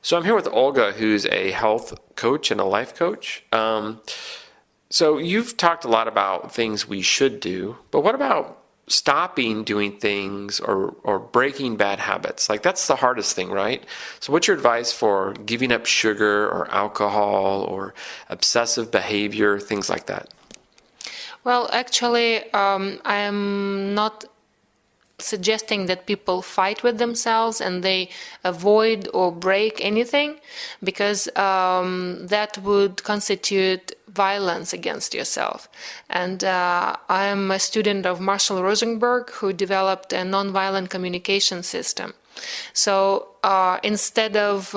So I'm here with Olga, who's a health coach and a life coach. So you've talked a lot about things we should do, but what about stopping doing things or breaking bad habits? Like that's the hardest thing, right? So what's your advice for giving up sugar or alcohol or obsessive behavior, things like that? Well, actually, I am not suggesting that people fight with themselves and they avoid or break anything, because that would constitute violence against yourself. And I am a student of Marshall Rosenberg, who developed a nonviolent communication system. So instead of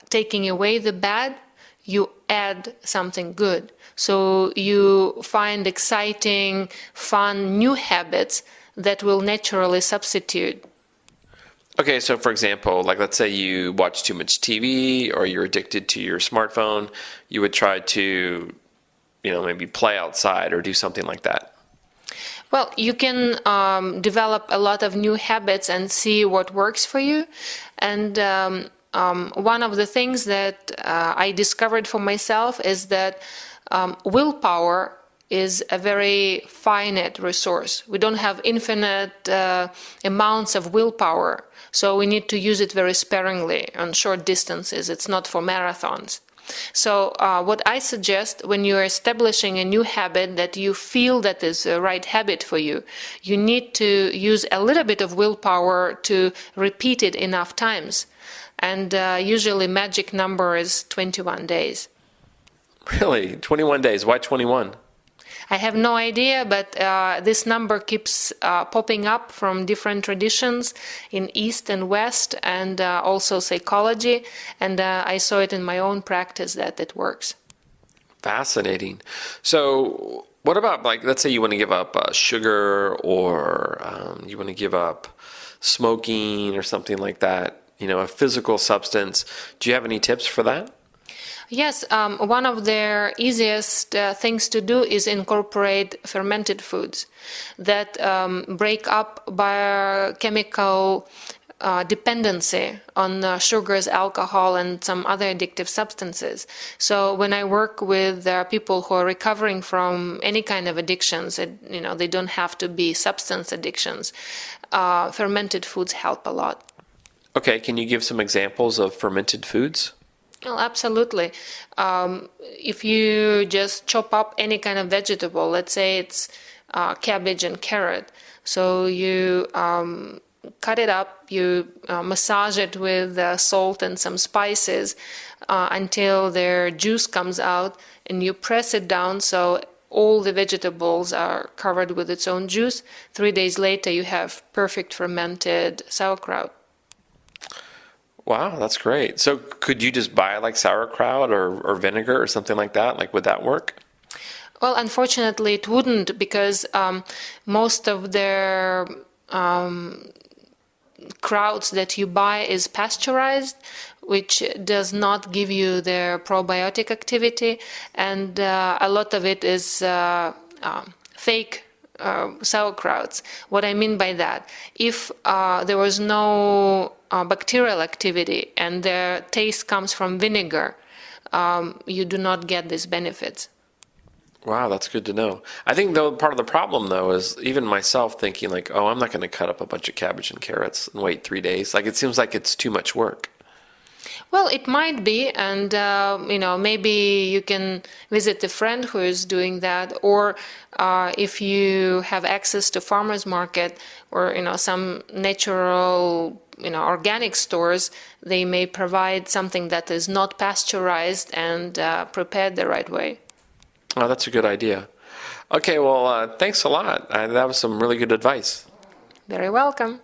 taking away the bad, you add something good. So you find exciting, fun, new habits that will naturally substitute. Okay, so for example, like let's say you watch too much TV or you're addicted to your smartphone, you would try to, maybe play outside or do something like that. Well, you can develop a lot of new habits and see what works for you. And one of the things that I discovered for myself is that willpower is a very finite resource. We don't have infinite amounts of willpower, so we need to use it very sparingly on short distances. It's not for marathons. So what I suggest when you're establishing a new habit that you feel that is the right habit for you, you need to use a little bit of willpower to repeat it enough times. And usually magic number is 21 days. Really? 21 days? Why 21? I have no idea, but this number keeps popping up from different traditions in East and West, and also psychology. And I saw it in my own practice that it works. Fascinating. So what about, like, let's say you want to give up sugar or you want to give up smoking or something like that, a physical substance. Do you have any tips for that? Yes, one of the easiest things to do is incorporate fermented foods that break up biochemical dependency on sugars, alcohol, and some other addictive substances. So when I work with people who are recovering from any kind of addictions, they don't have to be substance addictions, fermented foods help a lot. Okay, can you give some examples of fermented foods? Well, absolutely. If you just chop up any kind of vegetable, let's say it's cabbage and carrot, so you cut it up, you massage it with salt and some spices until their juice comes out, and you press it down so all the vegetables are covered with its own juice. 3 days later, you have perfect fermented sauerkraut. Wow, that's great. So could you just buy like sauerkraut or vinegar or something like that? Like, would that work? Well, unfortunately, it wouldn't, because most of their krauts that you buy is pasteurized, which does not give you their probiotic activity, and a lot of it is fake sauerkrauts. What I mean by that, if there was no bacterial activity and the taste comes from vinegar, you do not get these benefits. Wow, that's good to know. I think though part of the problem though is even myself thinking like, oh, I'm not going to cut up a bunch of cabbage and carrots and wait 3 days. Like it seems like it's too much work. Well, it might be, and maybe you can visit a friend who is doing that, or if you have access to farmers market or some natural organic stores, they may provide something that is not pasteurized and prepared the right way. Oh, that's a good idea. Okay, well, thanks a lot. That was some really good advice. Very welcome.